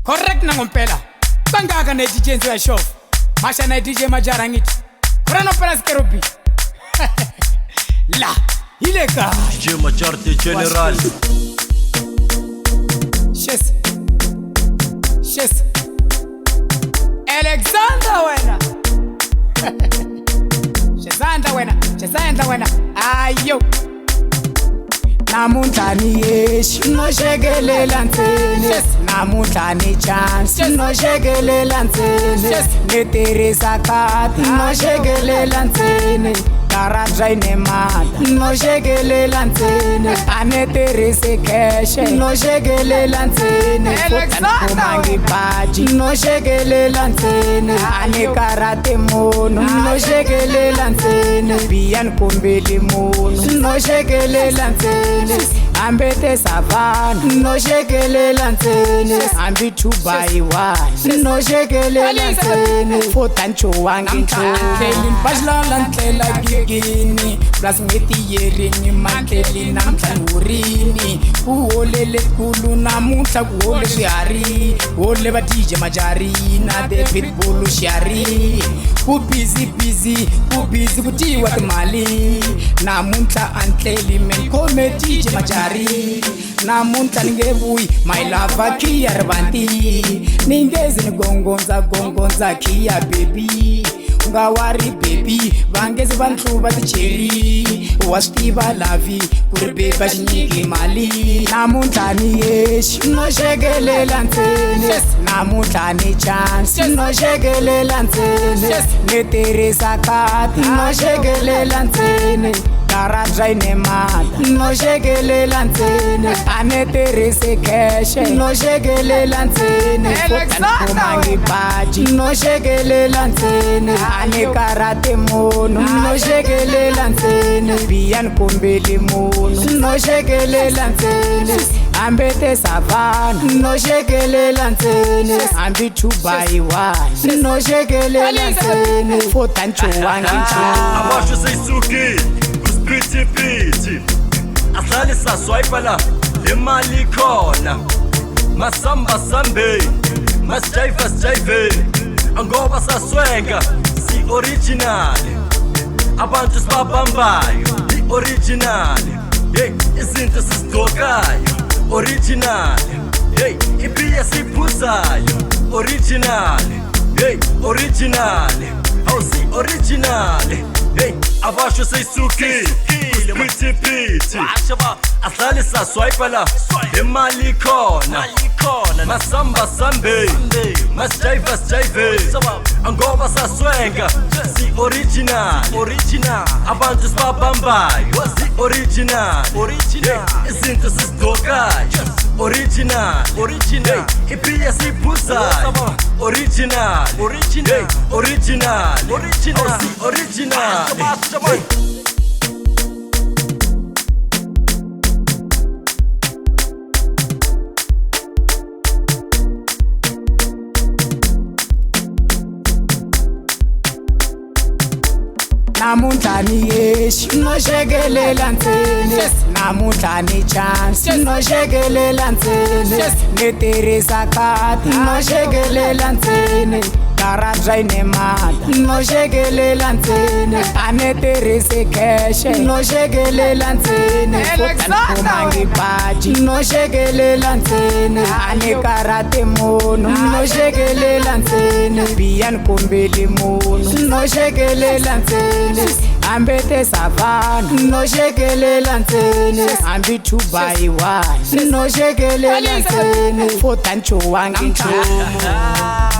Correct nangompela. Bangaka na DJ Nzo ya show. Masha na DJ Majara ngithi. Khona phela sikerobi. La, ile ka. DJ Majara the general. Yes. Yes. Alexander wena. Shezandla wena. Ayo. Namuntlha ni yeshi no shekelela ntsena namuntlha ni chance no shekelela ntsena ni tirhisa khadi no shekelela ntsena karabya ine mali no shekelela ntsena a ni tirhisi cash no shekelela ntsena kumangi baji no shekelela ntsena a ni karati munhu no shekelela ntsena biyani kombeli munhu no shekelela ntsena ambete savana no shekelela ntsena ambi 2 by 1 no shekelela ntsena fotancho wangi ntsena basilala ndlela gigini plus ngeti yerini mankeli namhlangurini uholele kulu namuhla kuhole swihari hole va DJ Majari na the pitbull shari ku busy kutiwa timali namuhla antleli men khome DJ Majari namuhla ningevuyi my love kia rvanti ningezi nigongonza kia baby ngawari baby vangezi vantluva ticheri waswitiva lavi kuri beba xinyiki mali namuntlha ni yeshi no shekelela ntsena namuntlha ni chance no shekelela ntsena ni tirhisa khadi no shekelela ntsena karabya ine mali no shekelela ntsena a ni tirhisi cash no shekelela ntsena kumangi baji no shekelela ntsena a ni karati munhu no shekelela ntsena biyani kombeli munhu no shekelela ntsena ambete savana no shekelela ntsena ambi 2 by 1 no shekelela ntsena fotancho wangi ntsena Abasho sayisuki piti ahlale saswipe la imali khona masamba sambe masjive angoba saswenga si original abantu sibabambayo i original hey izinto sizidokayo original hey ipiya siphuzayo original hey original awusi original hey abasho sayisuki piti ahlale saswipe la imali khona masamba sambe masjive angoba saswenga si original abantu sibabambayo si original izinto sizidokayo original ipiya siphuzayo original original si original namuntlha ni yeshi no shekelela ntsena namuntlha ni chance no shekelela ntsena ni tirhisa khadi no shekelela ntsena karabya ine mali no shekelela ntsena a ni tirhisi cash no shekelela ntsena kumangi baji no shekelela ntsena a ni karati munhu no shekelela ntsena biyani kombeli munhu no shekelela ntsena ambete savana no shekelela ntsena ambi 2 by 1 no shekelela ntsena fotancho wangi ntsena